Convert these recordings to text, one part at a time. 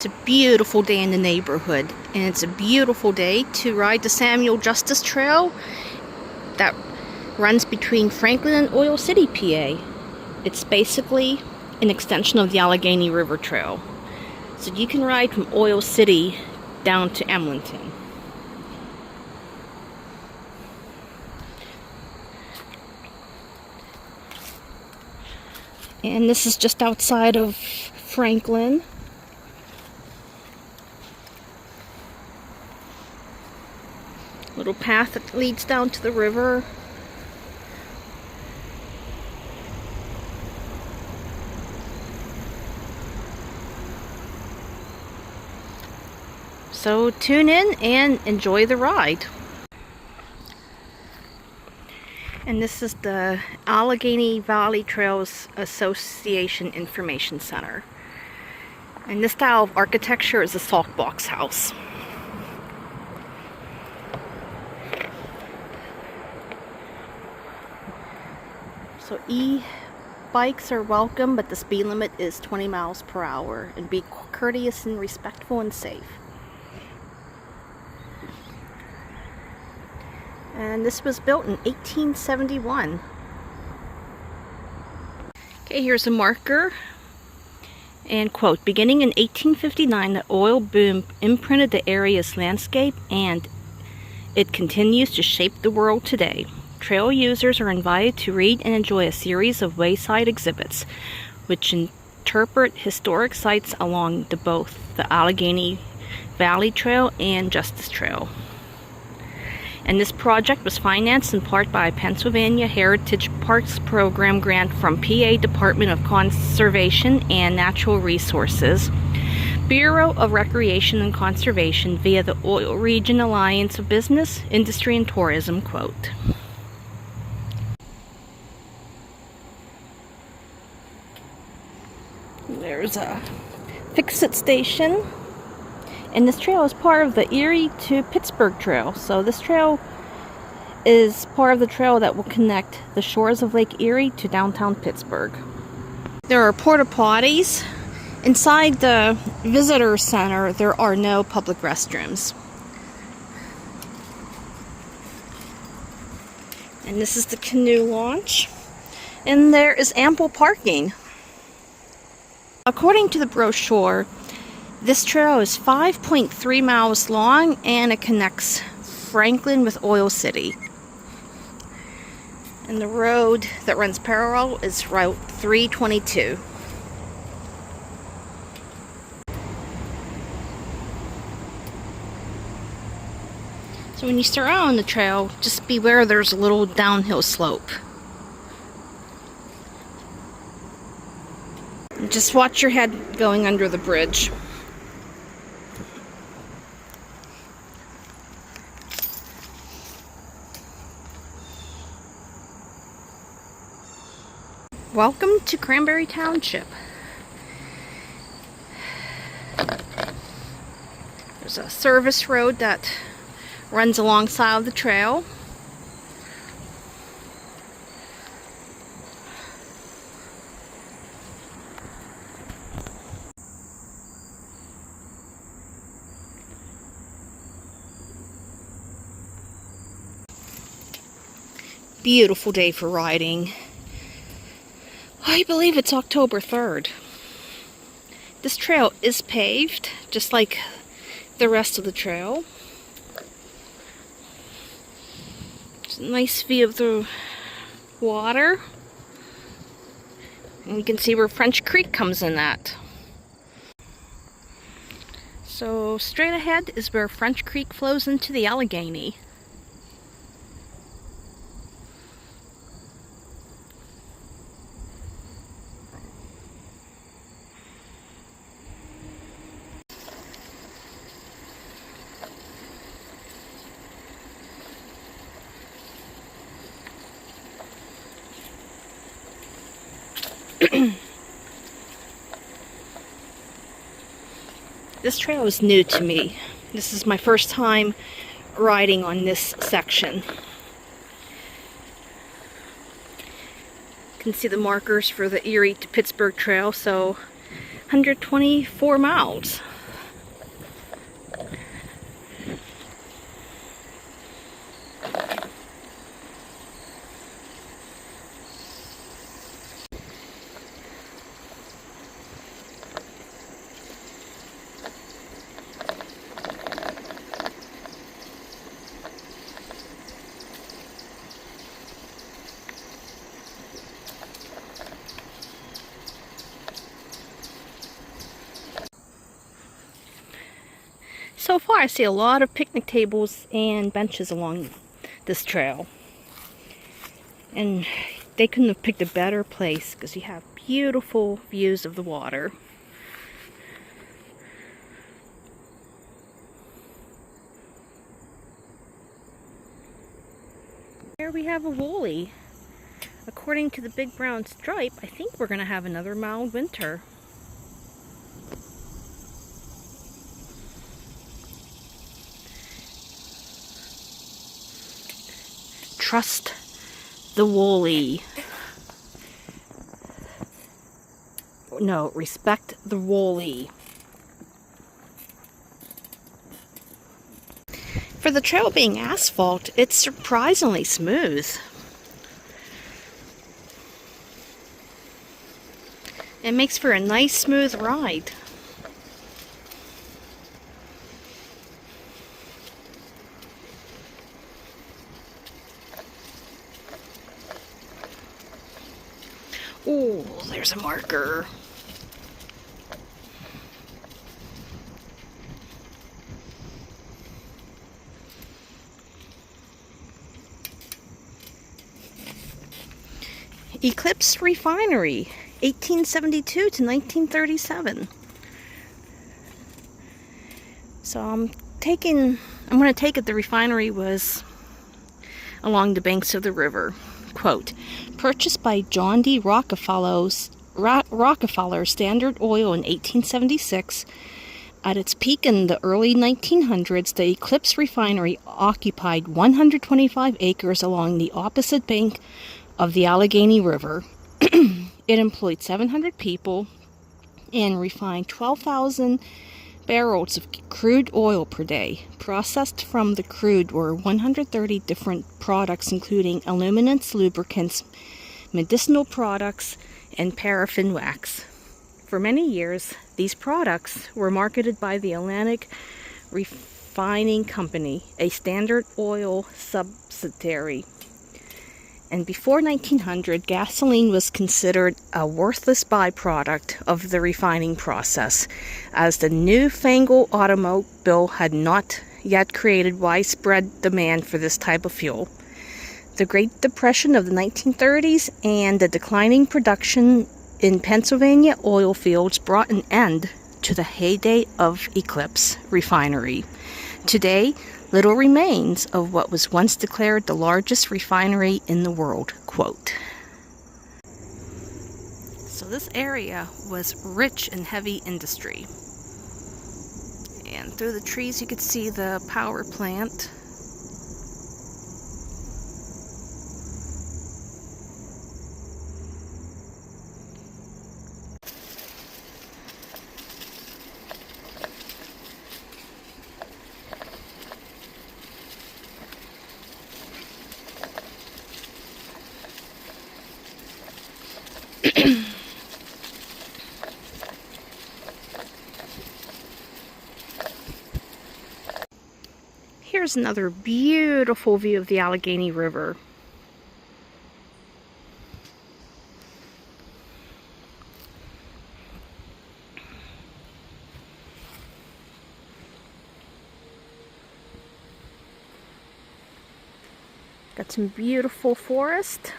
It's a beautiful day in the neighborhood, and it's a beautiful day to ride the Samuel Justice Trail that runs between Franklin and Oil City, PA. It's basically an extension of the Allegheny River Trail. So you can ride from Oil City down to Emlenton. And this is just outside of Franklin. Little path that leads down to the river. So tune in and enjoy the ride. And this is the Allegheny Valley Trails Association Information Center. And this style of architecture is a salt box house. So e-bikes are welcome, but the speed limit is 20 miles per hour. And be courteous and respectful and safe. And this was built in 1871. Okay, here's a marker. And quote, beginning in 1859, the oil boom imprinted the area's landscape, and it continues to shape the world today. Trail users are invited to read and enjoy a series of wayside exhibits, which interpret historic sites along both the Allegheny Valley Trail and Justice Trail. And this project was financed in part by a Pennsylvania Heritage Parks Program grant from PA Department of Conservation and Natural Resources, Bureau of Recreation and Conservation via the Oil Region Alliance of Business, Industry, and Tourism, quote. There's a fix-it station. And this trail is part of the Erie to Pittsburgh Trail. So this trail is part of the trail that will connect the shores of Lake Erie to downtown Pittsburgh. There are porta potties. Inside the visitor center, there are no public restrooms. And this is the canoe launch. And there is ample parking. According to the brochure, this trail is 5.3 miles long, and it connects Franklin with Oil City. And the road that runs parallel is Route 322. So when you start out on the trail, just beware there's a little downhill slope. And just watch your head going under the bridge. Welcome to Cranberry Township. There's a service road that runs alongside of the trail. Beautiful day for riding. I believe it's October 3rd. This trail is paved, just like the rest of the trail. It's a nice view of the water. And you can see where French Creek comes in at. So straight ahead is where French Creek flows into the Allegheny. This trail is new to me. This is my first time riding on this section. You can see the markers for the Erie to Pittsburgh Trail, so 124 miles. So far I see a lot of picnic tables and benches along this trail. And they couldn't have picked a better place because you have beautiful views of the water. Here we have a woolly. According to the big brown stripe, I think we're going to have another mild winter. Trust the woolly. No, respect the woolly. For the trail being asphalt, it's surprisingly smooth. It makes for a nice smooth ride. Oh, there's a marker. Eclipse Refinery, 1872 to 1937. So I'm going to take it the refinery was along the banks of the river. Quote, purchased by John D. Rockefeller Standard Oil in 1876. At its peak in the early 1900s, the Eclipse Refinery occupied 125 acres along the opposite bank of the Allegheny River. It employed 700 people and refined 12,000 barrels of crude oil per day. Processed from the crude were 130 different products, including aluminants, lubricants, medicinal products, and paraffin wax. For many years, these products were marketed by the Atlantic Refining Company, a Standard Oil subsidiary. And before 1900, gasoline was considered a worthless byproduct of the refining process, as the newfangled automobile had not yet created widespread demand for this type of fuel. The Great Depression of the 1930s and the declining production in Pennsylvania oil fields brought an end to the heyday of Eclipse Refinery. Today, little remains of what was once declared the largest refinery in the world. Quote. So this area was rich in heavy industry. And through the trees you could see the power plant. Here's another beautiful view of the Allegheny River. Got some beautiful forest.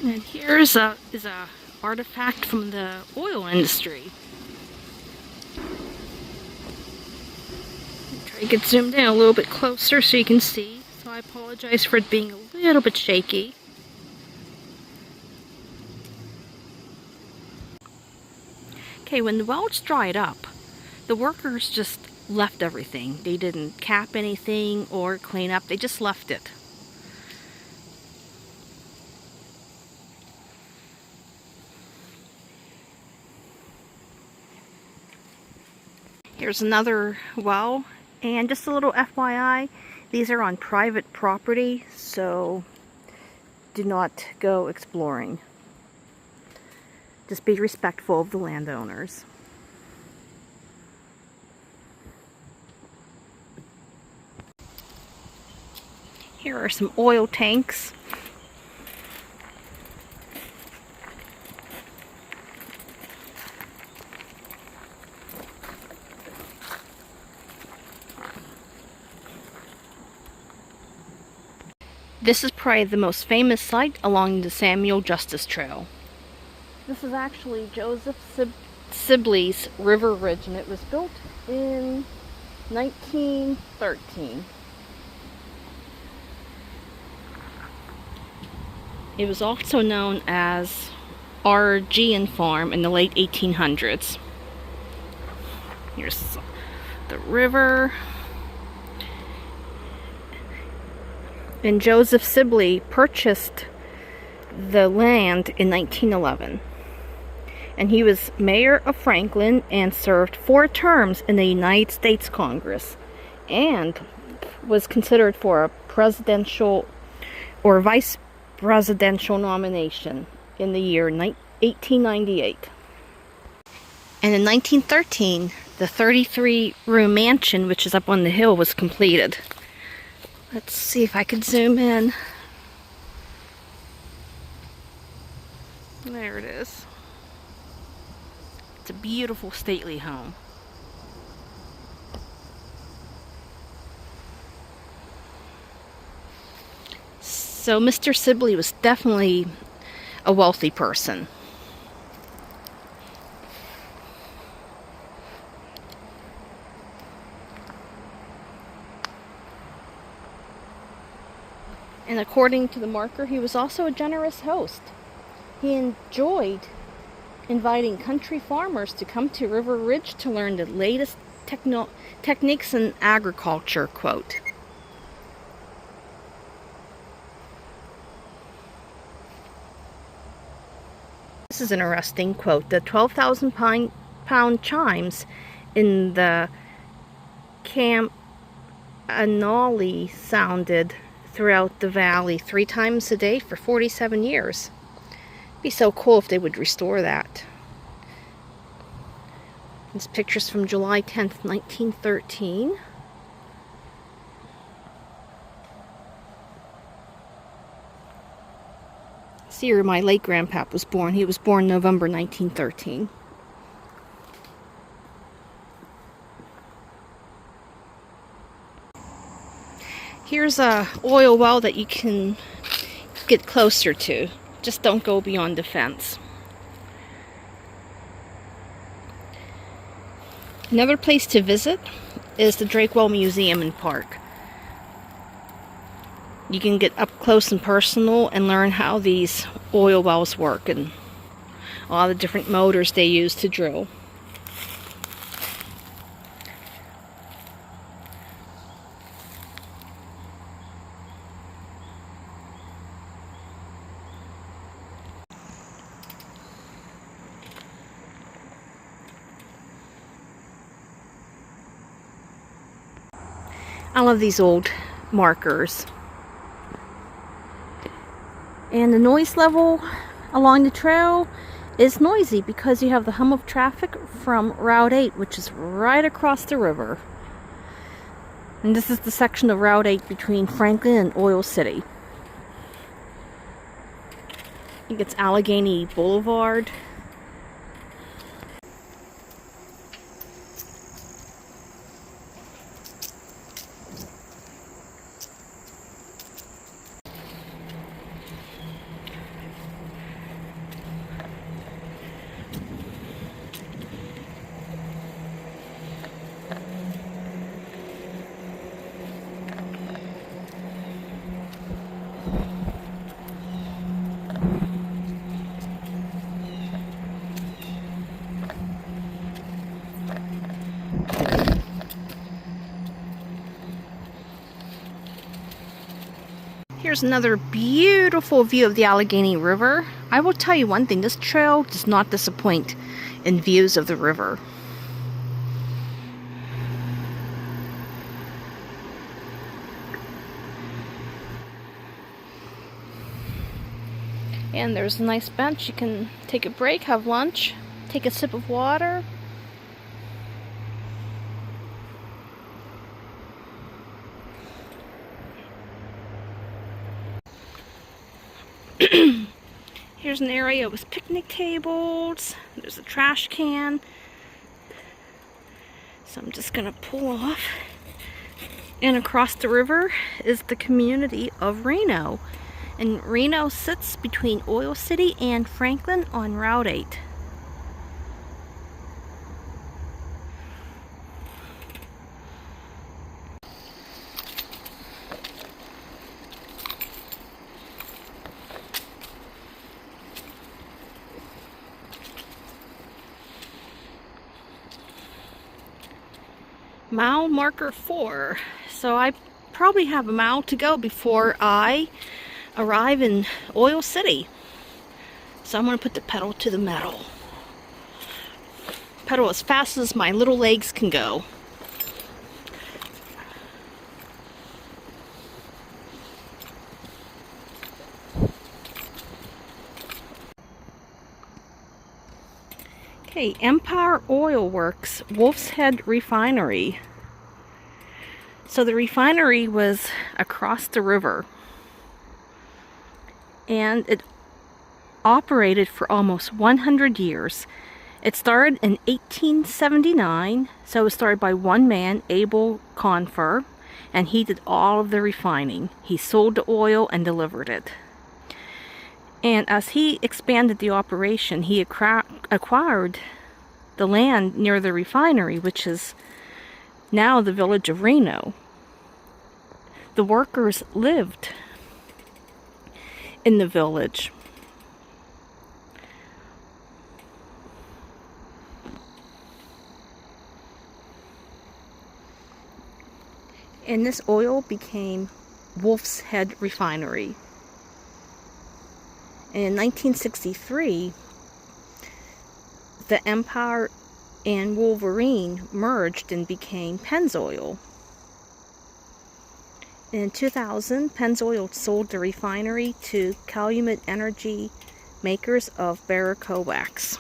And here's a artifact from the oil industry. Try to get zoomed in a little bit closer so you can see. So I apologize for it being a little bit shaky. Okay, when the welds dried up, the workers just left everything. They didn't cap anything or clean up. They just left it. Here's another well, and just a little FYI, these are on private property, so do not go exploring. Just be respectful of the landowners. Here are some oil tanks. This is probably the most famous site along the Samuel Justice Trail. This is actually Joseph Sibley's River Ridge, and it was built in 1913. It was also known as Argean Farm in the late 1800s. Here's the river. And Joseph Sibley purchased the land in 1911. And he was mayor of Franklin and served 4 terms in the United States Congress, and was considered for a presidential or vice presidential nomination in the year 1898. And in 1913, the 33-room mansion, which is up on the hill, was completed. Let's see if I can zoom in. There it is. It's a beautiful, stately home. So Mr. Sibley was definitely a wealthy person. And according to the marker, he was also a generous host. He enjoyed inviting country farmers to come to River Ridge to learn the latest techniques in agriculture, quote. This is interesting, quote. The 12,000-pound chimes in the campanile sounded throughout the valley 3 times a day for 47 years. It'd be so cool if they would restore that. These pictures from July 10th, 1913. See where my late grandpap was born. He was born November 1913. Here's a oil well that you can get closer to. Just don't go beyond the fence. Another place to visit is the Drakewell Museum and Park. You can get up close and personal and learn how these oil wells work and all the different motors they use to drill. I love these old markers. And the noise level along the trail is noisy because you have the hum of traffic from Route 8, which is right across the river. And this is the section of Route 8 between Franklin and Oil City. I think it's Allegheny Boulevard. Here's another beautiful view of the Allegheny River. I will tell you one thing, this trail does not disappoint in views of the river. And there's a nice bench. You can take a break, have lunch, take a sip of water. Here's an area with picnic tables. There's a trash can. So I'm just gonna pull off. And across the river is the community of Reno. And Reno sits between Oil City and Franklin on Route 8. Mile marker 4. So I probably have a mile to go before I arrive in Oil City. So I'm going to put the pedal to the metal. Pedal as fast as my little legs can go. Okay, Empire Oil Works, Wolf's Head Refinery. So the refinery was across the river, and it operated for almost 100 years. It started in 1879, so it was started by one man, Abel Confer, and he did all of the refining. He sold the oil and delivered it. And as he expanded the operation, he acquired the land near the refinery, which is now the village of Reno. The workers lived in the village. And this oil became Wolf's Head Refinery. And in 1963, the Empire and Wolverine merged and became Pennzoil. In 2000, Pennzoil sold the refinery to Calumet Energy, makers of Barrico wax.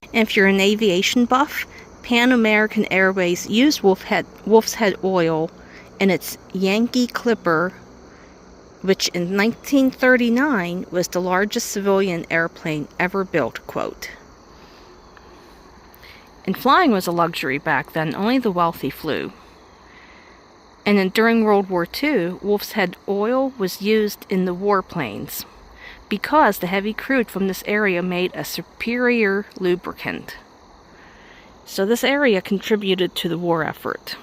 And if you're an aviation buff, Pan American Airways used Wolf's Head oil in its Yankee Clipper, which in 1939 was the largest civilian airplane ever built, quote. And flying was a luxury back then, only the wealthy flew. And then during World War II, Wolf's Head oil was used in the warplanes because the heavy crude from this area made a superior lubricant. So this area contributed to the war effort.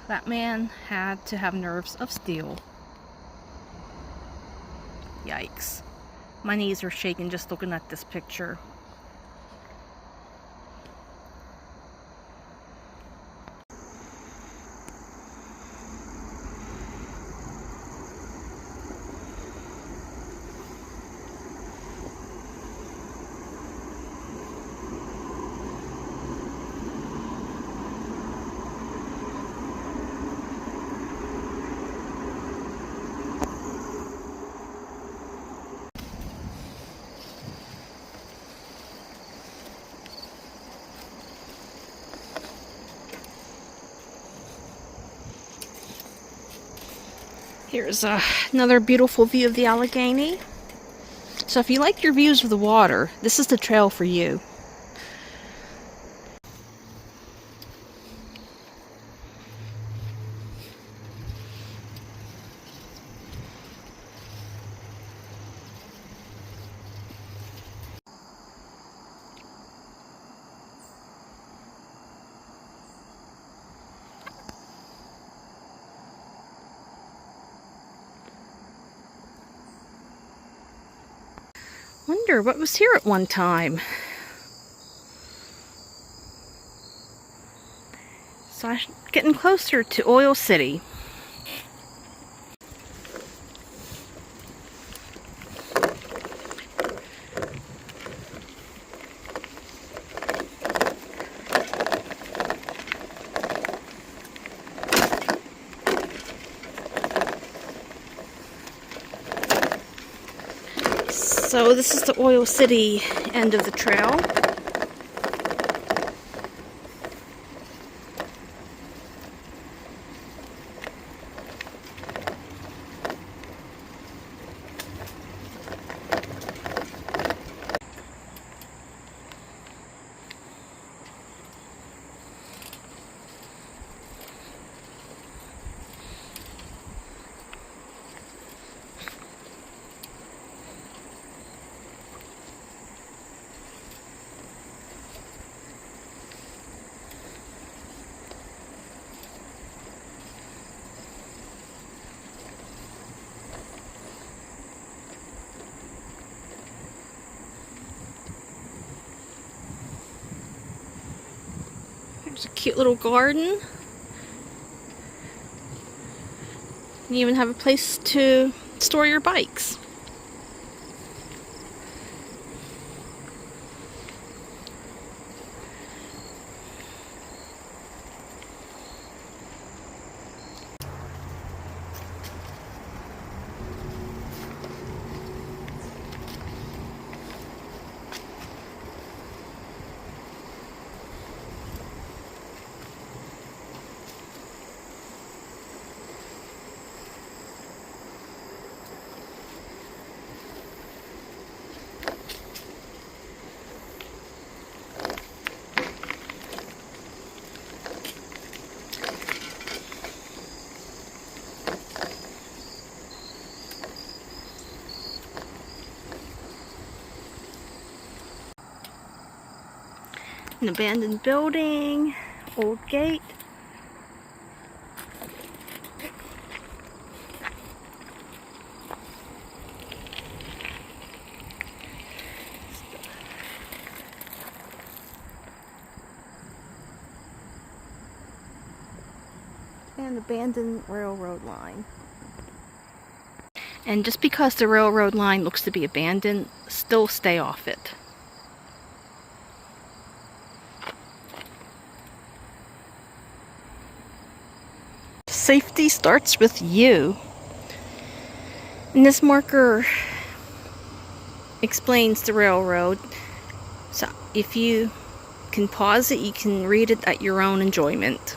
That man had to have nerves of steel. Yikes. My knees are shaking just looking at this picture. Here's another beautiful view of the Allegheny. So if you like your views of the water, this is the trail for you. Wonder what was here at one time. So I'm getting closer to Oil City. So this is the Oil City end of the trail. There's a cute little garden. You even have a place to store your bikes. An abandoned building, old gate. And abandoned railroad line. And just because the railroad line looks to be abandoned, still stay off it. Safety starts with you. And this marker explains the railroad. So if you can pause it, you can read it at your own enjoyment.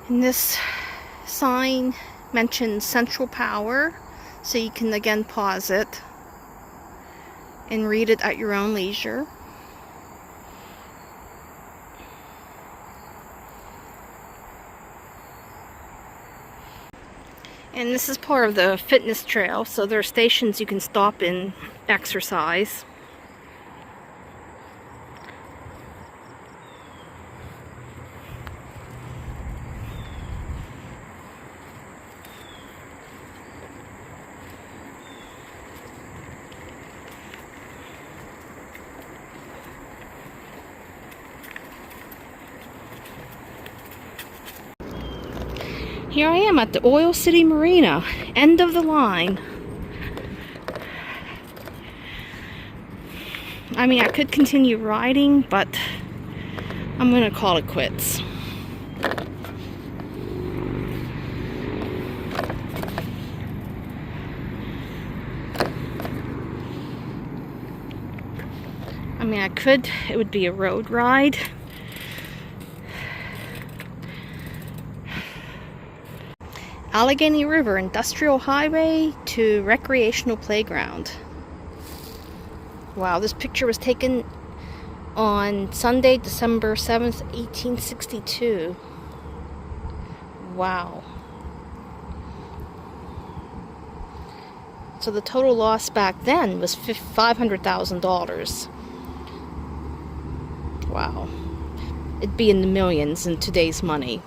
And this sign mentions central power, so you can again pause it and read it at your own leisure. And this is part of the fitness trail, so there are stations you can stop and exercise. Here I am at the Oil City Marina, end of the line. I mean, I could continue riding, but I'm gonna call it quits. I mean, I could, it would be a road ride. Allegheny River Industrial Highway to Recreational Playground. Wow, this picture was taken on Sunday, December 7th, 1862. Wow. So the total loss back then was $500,000. Wow. It'd be in the millions in today's money.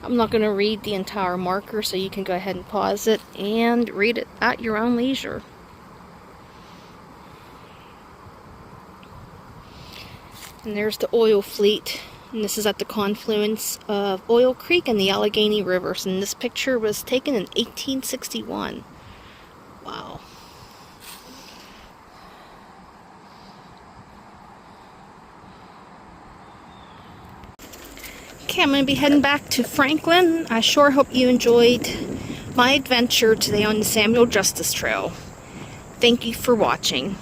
I'm not going to read the entire marker, so you can go ahead and pause it and read it at your own leisure. And there's the oil fleet, and this is at the confluence of Oil Creek and the Allegheny River. And this picture was taken in 1861. Wow. Okay, I'm going to be heading back to Franklin. I sure hope you enjoyed my adventure today on the Samuel Justice Trail. Thank you for watching.